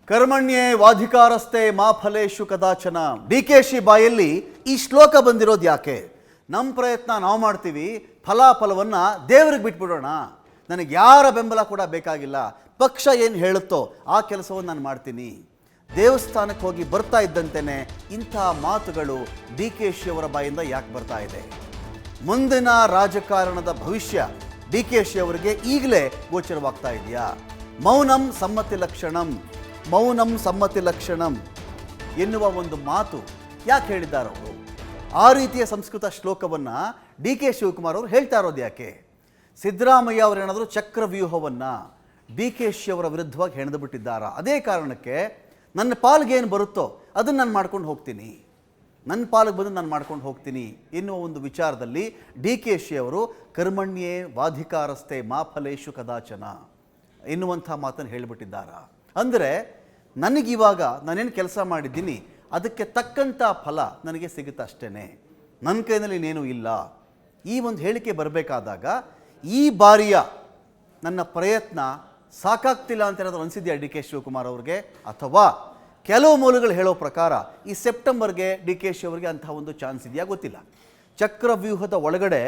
ಕರ್ಮಣ್ಯೇ ವಾಧಿಕಾರಸ್ಥೆ ಮಾ ಫಲೇಶು ಕದಾಚನ. ಡಿಕೆಶಿ ಬಾಯಲ್ಲಿ ಈ ಶ್ಲೋಕ ಬಂದಿರೋದು ಯಾಕೆ? ನಮ್ಮ ಪ್ರಯತ್ನ ನಾವು ಮಾಡ್ತೀವಿ, ಫಲಾಫಲವನ್ನು ದೇವರಿಗೆ ಬಿಟ್ಬಿಡೋಣ, ನನಗೆ ಯಾರ ಬೆಂಬಲ ಕೂಡ ಬೇಕಾಗಿಲ್ಲ, ಪಕ್ಷ ಏನು ಹೇಳುತ್ತೋ ಆ ಕೆಲಸವನ್ನು ನಾನು ಮಾಡ್ತೀನಿ. ದೇವಸ್ಥಾನಕ್ಕೆ ಹೋಗಿ ಬರ್ತಾ ಇದ್ದಂತೆಯೇ ಇಂಥ ಮಾತುಗಳು ಡಿ ಕೆ ಶಿ ಅವರ ಬಾಯಿಂದ ಯಾಕೆ ಬರ್ತಾ ಇದೆ? ಮುಂದಿನ ರಾಜಕಾರಣದ ಭವಿಷ್ಯ ಡಿ ಕೆ ಶಿ ಅವರಿಗೆ ಈಗಲೇ ಗೋಚರವಾಗ್ತಾ ಇದೆಯಾ? ಮೌನಂ ಸಮ್ಮತಿ ಲಕ್ಷಣಂ, ಮೌನಂ ಸಮ್ಮತಿ ಲಕ್ಷಣಂ ಎನ್ನುವ ಒಂದು ಮಾತು ಯಾಕೆ ಹೇಳಿದ್ದಾರೆ ಅವರು? ಆ ರೀತಿಯ ಸಂಸ್ಕೃತ ಶ್ಲೋಕವನ್ನು ಡಿ ಕೆ ಶಿವಕುಮಾರ್ ಅವರು ಹೇಳ್ತಾ ಇರೋದು ಯಾಕೆ? ಸಿದ್ದರಾಮಯ್ಯ ಅವರೇನಾದರೂ ಚಕ್ರವ್ಯೂಹವನ್ನು ಡಿ ಕೆ ಶಿ ಅವರ ವಿರುದ್ಧವಾಗಿ ಹೆಣೆದು ಬಿಟ್ಟಿದ್ದಾರಾ? ಅದೇ ಕಾರಣಕ್ಕೆ ನನ್ನ ಪಾಲ್ಗೆ ಏನು ಬರುತ್ತೋ ಅದನ್ನು ನಾನು ಮಾಡ್ಕೊಂಡು ಹೋಗ್ತೀನಿ, ನನ್ನ ಪಾಲಿಗೆ ಬಂದು ನಾನು ಮಾಡ್ಕೊಂಡು ಹೋಗ್ತೀನಿ ಎನ್ನುವ ಒಂದು ವಿಚಾರದಲ್ಲಿ ಡಿ ಕೆ ಶಿ ಅವರು ಕರ್ಮಣ್ಯೇ ವಾಧಿಕಾರಸ್ಥೆ ಮಾ ಫಲೇಶು ಕದಾಚನ ಎನ್ನುವಂಥ ಮಾತನ್ನು ಹೇಳಿಬಿಟ್ಟಿದ್ದಾರಾ? ಅಂದರೆ ನನಗಿವಾಗ ನಾನೇನು ಕೆಲಸ ಮಾಡಿದ್ದೀನಿ ಅದಕ್ಕೆ ತಕ್ಕಂಥ ಫಲ ನನಗೆ ಸಿಗುತ್ತೆ ಅಷ್ಟೇ, ನನ್ನ ಕೈನಲ್ಲಿ ಇನ್ನೇನೂ ಇಲ್ಲ. ಈ ಒಂದು ಹೇಳಿಕೆ ಬರಬೇಕಾದಾಗ ಈ ಬಾರಿಯ ನನ್ನ ಪ್ರಯತ್ನ ಸಾಕಾಗ್ತಿಲ್ಲ ಅಂತ ಏನಾದರೂ ಅನಿಸಿದೆಯಾ ಡಿ ಕೆ ಶಿವಕುಮಾರ್ ಅವ್ರಿಗೆ? ಅಥವಾ ಕೆಲವು ಮೂಲಗಳು ಹೇಳೋ ಪ್ರಕಾರ ಈ ಸೆಪ್ಟೆಂಬರ್ಗೆ ಡಿ ಕೆ ಶಿ ಅವರಿಗೆ ಅಂತಹ ಒಂದು ಚಾನ್ಸ್ ಇದೆಯಾ ಗೊತ್ತಿಲ್ಲ. ಚಕ್ರವ್ಯೂಹದ ಒಳಗಡೆ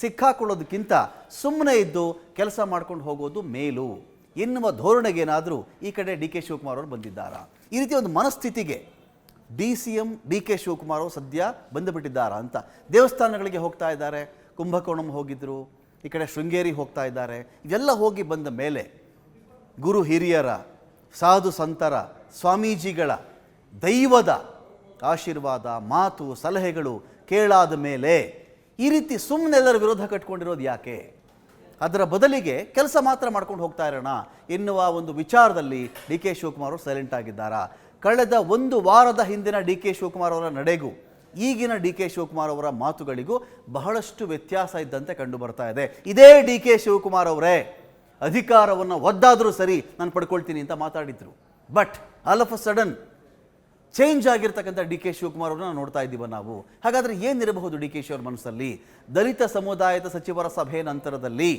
ಸಿಕ್ಕಾಕೊಳ್ಳೋದಕ್ಕಿಂತ ಸುಮ್ಮನೆ ಇದ್ದು ಕೆಲಸ ಮಾಡ್ಕೊಂಡು ಹೋಗೋದು ಮೇಲು ಎನ್ನುವ ಧೋರಣೆಗೇನಾದರೂ ಈ ಕಡೆ ಡಿ ಕೆ ಶಿವಕುಮಾರ್ ಅವರು ಬಂದಿದ್ದಾರಾ? ಈ ರೀತಿ ಒಂದು ಮನಸ್ಥಿತಿಗೆ ಡಿ.ಸಿ.ಎಂ ಡಿ ಕೆ ಶಿವಕುಮಾರ್ ಅವರು ಸದ್ಯ ಬಂದುಬಿಟ್ಟಿದ್ದಾರಾ ಅಂತ. ದೇವಸ್ಥಾನಗಳಿಗೆ ಹೋಗ್ತಾ ಇದ್ದಾರೆ, ಕುಂಭಕೋಣಂ ಹೋಗಿದ್ದರು, ಈ ಕಡೆ ಶೃಂಗೇರಿ ಹೋಗ್ತಾ ಇದ್ದಾರೆ. ಇವೆಲ್ಲ ಹೋಗಿ ಬಂದ ಮೇಲೆ ಗುರು ಹಿರಿಯರ, ಸಾಧು ಸಂತರ, ಸ್ವಾಮೀಜಿಗಳ, ದೈವದ ಆಶೀರ್ವಾದ, ಮಾತು, ಸಲಹೆಗಳು ಕೇಳಾದ ಮೇಲೆ ಈ ರೀತಿ ಸುಮ್ಮನೆ ಎಲ್ಲರ ವಿರೋಧ ಕಟ್ಕೊಂಡಿರೋದು ಯಾಕೆ? ಅದರ ಬದಲಿಗೆ ಕೆಲಸ ಮಾತ್ರ ಮಾಡ್ಕೊಂಡು ಹೋಗ್ತಾ ಇರೋಣ ಎನ್ನುವ ಒಂದು ವಿಚಾರದಲ್ಲಿ ಡಿ ಕೆ ಶಿವಕುಮಾರ್ ಅವರು ಸೈಲೆಂಟ್ ಆಗಿದ್ದಾರಾ? ಕಳೆದ ಒಂದು ವಾರದ ಹಿಂದಿನ ಡಿ ಕೆ ಶಿವಕುಮಾರ್ ಅವರ ನಡೆಗೂ ಈಗಿನ ಡಿ ಕೆ ಶಿವಕುಮಾರ್ ಅವರ ಮಾತುಗಳಿಗೂ ಬಹಳಷ್ಟು ವ್ಯತ್ಯಾಸ ಇದ್ದಂತೆ ಕಂಡು ಬರ್ತಾ ಇದೆ. ಇದೇ ಡಿ ಕೆ ಶಿವಕುಮಾರ್ ಅವರೇ ಅಧಿಕಾರವನ್ನು ಒದ್ದಾದರೂ ಸರಿ ನಾನು ಪಡ್ಕೊಳ್ತೀನಿ ಅಂತ ಮಾತಾಡಿದ್ರು. But all of a sudden change ಆಗಿರ್ತಕ್ಕಂಥ ಡಿ ಕೆ ಶಿವಕುಮಾರ್ ಅವ್ರನ್ನ ನೋಡ್ತಾ ಇದ್ದೀವ ನಾವು. ಹಾಗಾದರೆ ಏನಿರಬಹುದು ಡಿ ಕೆ ಶಿ ಅವ್ರ ಮನಸ್ಸಲ್ಲಿ? ದಲಿತ ಸಮುದಾಯದ ಸಚಿವರ ಸಭೆ ನಂತರದಲ್ಲಿ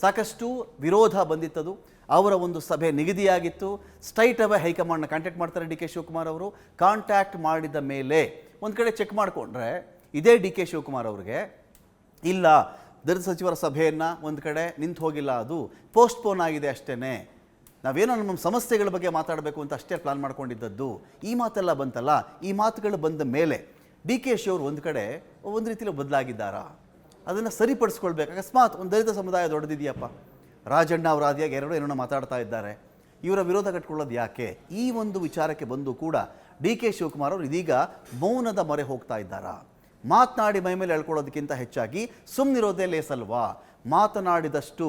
ಸಾಕಷ್ಟು ವಿರೋಧ ಬಂದಿತ್ತದು. ಅವರ ಒಂದು ಸಭೆ ನಿಗದಿಯಾಗಿತ್ತು. ಸ್ಟ್ರೈಟ್ ಅವೇ ಹೈಕಮಾಂಡ್ನ ಕಾಂಟ್ಯಾಕ್ಟ್ ಮಾಡ್ತಾರೆ ಡಿ ಕೆ ಶಿವಕುಮಾರ್ ಅವರು. ಕಾಂಟ್ಯಾಕ್ಟ್ ಮಾಡಿದ ಮೇಲೆ ಒಂದು ಕಡೆ ಚೆಕ್ ಮಾಡಿಕೊಂಡ್ರೆ ಇದೇ ಡಿ ಕೆ ಶಿವಕುಮಾರ್ ಅವ್ರಿಗೆ ಇಲ್ಲ, ದಲಿತ ಸಚಿವರ ಸಭೆಯನ್ನು ಒಂದು ಕಡೆ ನಿಂತು ಹೋಗಿಲ್ಲ, ಅದು ಪೋಸ್ಟ್ಪೋನ್ ಆಗಿದೆ ಅಷ್ಟೇ, ನಾವೇನೋ ನಮ್ಮ ಸಮಸ್ಯೆಗಳ ಬಗ್ಗೆ ಮಾತಾಡಬೇಕು ಅಂತ ಅಷ್ಟೇ ಪ್ಲಾನ್ ಮಾಡ್ಕೊಂಡಿದ್ದದ್ದು. ಈ ಮಾತೆಲ್ಲ ಬಂತಲ್ಲ, ಈ ಮಾತುಗಳು ಬಂದ ಮೇಲೆ ಡಿ ಕೆ ಶಿ ಅವರು ಒಂದು ಕಡೆ ಒಂದು ರೀತಿಯಲ್ಲಿ ಬದಲಾಗಿದ್ದಾರಾ? ಅದನ್ನು ಸರಿಪಡಿಸ್ಕೊಳ್ಬೇಕು. ಅಕಸ್ಮಾತ್ ಒಂದು ದಲಿತ ಸಮುದಾಯ ದೊಡ್ಡದಿದೆಯಪ್ಪ, ರಾಜಣ್ಣ ಅವರ ಆದಿಯಾಗಿ ಏನೋ ಮಾತಾಡ್ತಾ ಇದ್ದಾರೆ, ಇವರ ವಿರೋಧ ಕಟ್ಕೊಳ್ಳೋದು ಯಾಕೆ? ಈ ಒಂದು ವಿಚಾರಕ್ಕೆ ಬಂದು ಕೂಡ ಡಿ ಕೆ ಶಿವಕುಮಾರ್ ಅವರು ಇದೀಗ ಮೌನದ ಮೊರೆ ಹೋಗ್ತಾ ಇದ್ದಾರಾ? ಮಾತನಾಡಿ ಮೈ ಮೇಲೆ ಎಳ್ಕೊಳ್ಳೋದಕ್ಕಿಂತ ಹೆಚ್ಚಾಗಿ ಸುಮ್ಮನಿರೋದೇ ಲೇಸಲ್ವಾ? ಮಾತನಾಡಿದಷ್ಟು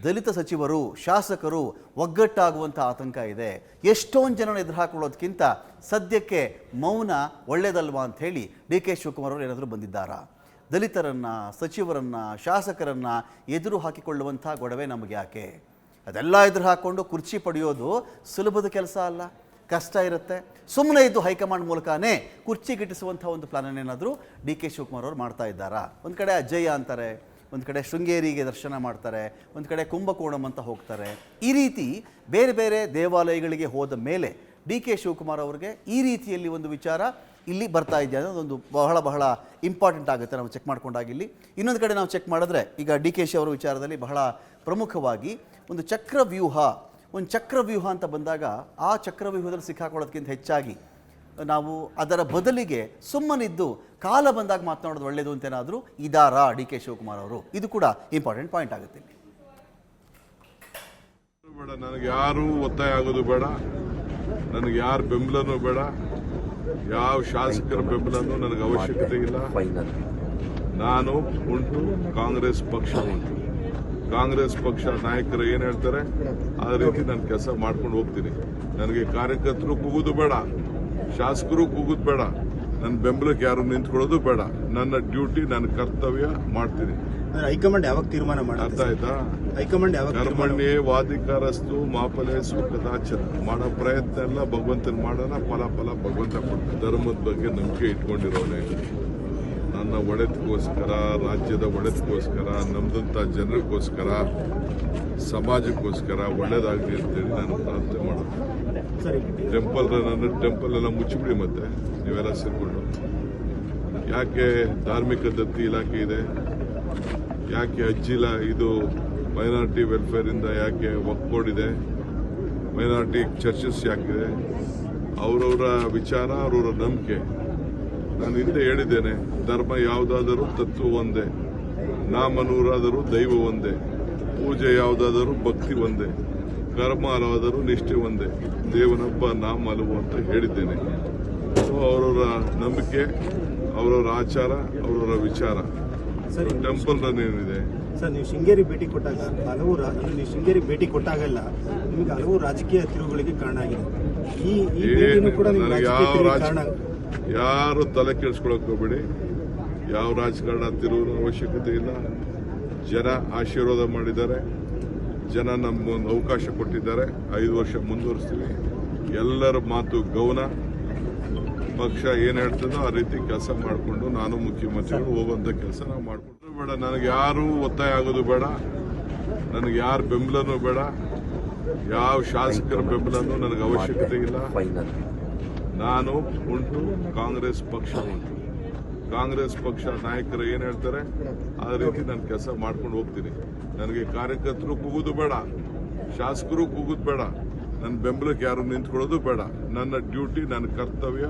ದಲಿತ ಸಚಿವರು, ಶಾಸಕರು ಒಗ್ಗಟ್ಟಾಗುವಂಥ ಆತಂಕ ಇದೆ. ಎಷ್ಟೊಂದು ಜನನ ಎದುರು ಹಾಕೊಳ್ಳೋದಕ್ಕಿಂತ ಸದ್ಯಕ್ಕೆ ಮೌನ ಒಳ್ಳೆಯದಲ್ವಾ ಅಂಥೇಳಿ ಡಿ ಕೆ ಶಿವಕುಮಾರ್ ಅವರು ಏನಾದರೂ ಬಂದಿದ್ದಾರಾ? ದಲಿತರನ್ನು, ಸಚಿವರನ್ನು, ಶಾಸಕರನ್ನು ಎದುರು ಹಾಕಿಕೊಳ್ಳುವಂಥ ಗೊಡವೆ ನಮಗೆ ಯಾಕೆ? ಅದೆಲ್ಲ ಎದುರು ಹಾಕ್ಕೊಂಡು ಕುರ್ಚಿ ಪಡೆಯೋದು ಸುಲಭದ ಕೆಲಸ ಅಲ್ಲ, ಕಷ್ಟ ಇರುತ್ತೆ. ಸುಮ್ಮನೆ ಇದ್ದು ಹೈಕಮಾಂಡ್ ಮೂಲಕನೇ ಕುರ್ಚಿ ಗಿಟ್ಟಿಸುವಂಥ ಒಂದು ಪ್ಲಾನನ್ನೇನಾದರೂ ಡಿ ಕೆ ಶಿವಕುಮಾರ್ ಅವರು ಮಾಡ್ತಾ ಇದ್ದಾರಾ? ಒಂದು ಕಡೆ ಅಜ್ಜಯ್ಯ ಅಂತಾರೆ, ಒಂದು ಕಡೆ ಶೃಂಗೇರಿಗೆ ದರ್ಶನ ಮಾಡ್ತಾರೆ, ಒಂದು ಕಡೆ ಕುಂಭಕೋಣಂ ಅಂತ ಹೋಗ್ತಾರೆ. ಈ ರೀತಿ ಬೇರೆ ಬೇರೆ ದೇವಾಲಯಗಳಿಗೆ ಹೋದ ಮೇಲೆ ಡಿ ಕೆ ಶಿವಕುಮಾರ್ ಅವರಿಗೆ ಈ ರೀತಿಯಲ್ಲಿ ಒಂದು ವಿಚಾರ ಇಲ್ಲಿ ಬರ್ತಾ ಇದೆಯಾ ಅನ್ನೋದೊಂದು ಬಹಳ ಇಂಪಾರ್ಟೆಂಟ್ ಆಗುತ್ತೆ ನಾವು ಚೆಕ್ ಮಾಡ್ಕೊಂಡಾಗ. ಇಲ್ಲಿ ಇನ್ನೊಂದು ಕಡೆ ನಾವು ಚೆಕ್ ಮಾಡಿದ್ರೆ ಈಗ ಡಿ ಕೆ ಶಿ ಅವರ ವಿಚಾರದಲ್ಲಿ ಬಹಳ ಪ್ರಮುಖವಾಗಿ ಒಂದು ಚಕ್ರವ್ಯೂಹ ಅಂತ ಬಂದಾಗ ಆ ಚಕ್ರವ್ಯೂಹದಲ್ಲಿ ಸಿಕ್ಕಾಕೊಳ್ಳೋದಕ್ಕಿಂತ ಹೆಚ್ಚಾಗಿ ನಾವು ಅದರ ಬದಲಿಗೆ ಸುಮ್ಮನಿದ್ದು ಕಾಲ ಬಂದಾಗ ಮಾತನಾಡೋದು ಒಳ್ಳೆಯದು ಅಂತೇನಾದರೂ ಇದಾರಾ ಡಿ ಕೆ ಶಿವಕುಮಾರ್ ಅವರು? ಇದು ಕೂಡ ಇಂಪಾರ್ಟೆಂಟ್ ಪಾಯಿಂಟ್ ಆಗುತ್ತೆ. ಬೇಡ, ನನಗೆ ಯಾರು ಒತ್ತಾಯ ಆಗೋದು ಬೇಡ, ನನಗೆ ಯಾರ ಬೆಂಬಲನೂ ಬೇಡ, ಯಾವ ಶಾಸಕರ ಬೆಂಬಲನೂ ನನಗೆ ಅವಶ್ಯಕತೆ ಇಲ್ಲ. ನಾನು ಉಂಟು, ಕಾಂಗ್ರೆಸ್ ಪಕ್ಷ ಉಂಟು. ಕಾಂಗ್ರೆಸ್ ಪಕ್ಷ ನಾಯಕರು ಏನು ಹೇಳ್ತಾರೆ ಆ ರೀತಿ ನಾನು ಕೆಲಸ ಮಾಡ್ಕೊಂಡು ಹೋಗ್ತೀನಿ. ನನಗೆ ಕಾರ್ಯಕರ್ತರು ಕೂಗುದು ಬೇಡ, ಶಾಸಕರು ಕೂಗುದು ಬೇಡ, ನನ್ನ ಬೆಂಬಲಕ್ಕೆ ಯಾರು ನಿಂತ್ಕೊಳ್ಳೋದು ಬೇಡ. ನನ್ನ ಡ್ಯೂಟಿ, ನನ್ನ ಕರ್ತವ್ಯ ಮಾಡ್ತೀನಿ. ಹೈಕಮಾಂಡ್ ಯಾವಾಗ ತೀರ್ಮಾನ ಮಾಡಿ? ಅರ್ಥ ಆಯ್ತಾ? ಹೈಕಮಾಂಡ್ ಯಾವಾಗ ಕರ್ಮಣ್ಯೇ ವಾಧಿಕಾರಸ್ತು ಮಾ ಫಲೇಶು ಕದಾಚನ. ಮಾಡೋ ಪ್ರಯತ್ನ ಎಲ್ಲ ಭಗವಂತನ ಮಾಡೋಣ, ಫಲ ಭಗವಂತ ಕೊಡ್ತಾನೆ. ಧರ್ಮದ ಬಗ್ಗೆ ನಂಬಿಕೆ ಇಟ್ಕೊಂಡಿರೋನೆ, ನನ್ನ ಒಡೆತಕ್ಕೋಸ್ಕರ, ರಾಜ್ಯದ ಒಡೆತಕ್ಕೋಸ್ಕರ, ನಮ್ದಂಥ ಜನರಿಗೋಸ್ಕರ, ಸಮಾಜಕ್ಕೋಸ್ಕರ ಒಳ್ಳೇದಾಗಲಿ ಅಂತೇಳಿ ನಾನು ಪ್ರಾರ್ಥನೆ ಮಾಡೋದು. ಸರಿ. ಟೆಂಪಲ್ ಎಲ್ಲ ಮುಚ್ಚಿಬಿಡಿ ಮತ್ತೆ ನೀವೆಲ್ಲ ಸೇರ್ಕೊಂಡು. ಯಾಕೆ ಧಾರ್ಮಿಕ ದತ್ತಿ ಇಲಾಖೆ ಇದೆ, ಯಾಕೆ ಅಜ್ಜಿಲ ಇದು ಮೈನಾರಿಟಿ ವೆಲ್ಫೇರ್ ಇಂದ ಯಾಕೆ ವಕ್ಫ್ ಬೋರ್ಡ್ ಇದೆ, ಮೈನಾರಿಟಿ ಚರ್ಚಸ್ ಯಾಕಿದೆ, ಅವರವರ ವಿಚಾರ, ಅವರವರ ನಂಬಿಕೆ. ನಾನು ಹಿಂದೆ ಹೇಳಿದ್ದೇನೆ, ಧರ್ಮ ಯಾವುದಾದರೂ ತತ್ವ ಒಂದೇ, ನಾಮ ನೂರಾದರೂ ದೈವ ಒಂದೇ, ಪೂಜೆ ಯಾವುದಾದರೂ ಭಕ್ತಿ ಒಂದೇ, ಕರ್ಮ ಹಲವಾದರೂ ನಿಷ್ಠೆ ಒಂದೇ, ದೇವನೊಬ್ಬ ನಾಮ ಹಲವು ಅಂತ ಹೇಳಿದ್ದೇನೆ. ಸೊ ಅವರವರ ನಂಬಿಕೆ, ಅವರವರ ಆಚಾರ, ಅವರವರ ವಿಚಾರ. ಸರಿ. ಟೆಂಪಲ್ ರನ್ ಏನಿದೆ, ಸರ್, ನೀವು ಶೃಂಗೇರಿ ಭೇಟಿ ಕೊಟ್ಟಾಗ ನೀವು ಶೃಂಗೇರಿ ಭೇಟಿ ಕೊಟ್ಟಾಗೆಲ್ಲ ನಿಮಗೆ ಹಲವು ರಾಜಕೀಯ ತಿರುವುಗಳಿಗೆ ಕಾರಣ ಆಗಿದೆ. ಈ ಭೇಟಿನೂ ಕೂಡ ನಿಮ್ಗೆ ರಾಜಕೀಯ ತಿರುವಿಗೆ ಕಾರಣ. ಯಾರು ತಲೆ ಕೆಡಿಸ್ಕೊಳಕ್ ಹೋಗ್ಬೇಡಿ. ಯಾವ ರಾಜಕಾರಣ ತಿರುವು ಅವಶ್ಯಕತೆ ಇಲ್ಲ. ಜನ ಆಶೀರ್ವಾದ ಮಾಡಿದ್ದಾರೆ, ಜನ ನಮ್ಗೊಂದು ಅವಕಾಶ ಕೊಟ್ಟಿದ್ದಾರೆ. 5 ವರ್ಷ ಮುಂದುವರಿಸ್ತೀವಿ. ಎಲ್ಲರ ಮಾತು ಗೌನ. ಪಕ್ಷ ಏನ್ ಹೇಳ್ತದೋ ಆ ರೀತಿ ಕೆಲಸ ಮಾಡಿಕೊಂಡು ನಾನು ಮುಖ್ಯಮಂತ್ರಿಗಳು ಹೋಗುವಂತ ಕೆಲಸ ನಾವು ಮಾಡ್ಕೊಂಡು ಬೇಡ. ನನಗೆ ಯಾರು ಒತ್ತಾಯ ಆಗೋದು ಬೇಡ, ನನಗೆ ಯಾರ ಬೆಂಬಲನೂ ಬೇಡ, ಯಾವ ಶಾಸಕರ ಬೆಂಬಲನೂ ನನಗೆ ಅವಶ್ಯಕತೆ ಇಲ್ಲ. ನಾನು ಉಂಟು, ಕಾಂಗ್ರೆಸ್ ಪಕ್ಷ ಉಂಟು. ಕಾಂಗ್ರೆಸ್ ಪಕ್ಷ ನಾಯಕರು ಏನ್ ಹೇಳ್ತಾರೆ ಆ ರೀತಿ ನಾನು ಕೆಲಸ ಮಾಡ್ಕೊಂಡು ಹೋಗ್ತೀನಿ. ನನಗೆ ಕಾರ್ಯಕರ್ತರು ಕೂಗುದು ಬೇಡ, ಶಾಸಕರು ಕೂಗುದು ಬೇಡ, ನನ್ನ ಬೆಂಬಲಕ್ಕೆ ಯಾರು ನಿಂತ್ಕೊಳ್ಳೋದು ಬೇಡ. ನನ್ನ ಡ್ಯೂಟಿ, ನನ್ನ ಕರ್ತವ್ಯ